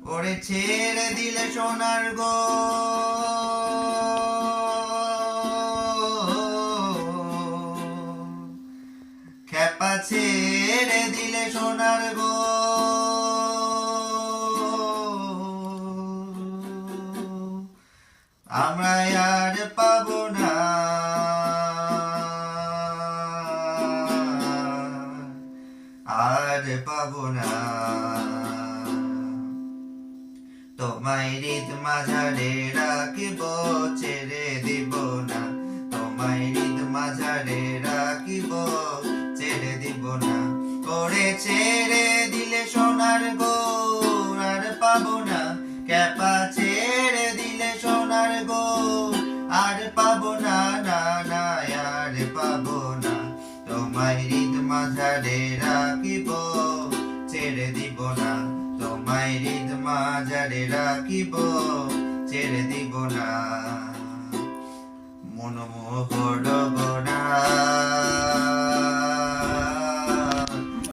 ওরে ছেড়ে দিলে সোনার গো খেপা ছেড়ে দিলে সোনার গো আমরা আর পাবো না আর পাবো না তোমায় হৃদ মাঝারে রাখিব ছেড়ে দিব না তোমায় হৃদ মাঝারে রাখিব ছেড়ে দিব না করে ছেড়ে দিলে সোনার গো আর পাবো না ক্যাপা ছেড়ে দিলে সোনার গো আর পাবো না না না আর পাবো না তোমায় হৃদ মাঝারে রাখিব ছেড়ে দিব না তোমায় হৃদ মাঝারে রাখিব ছেড়ে দিব না মন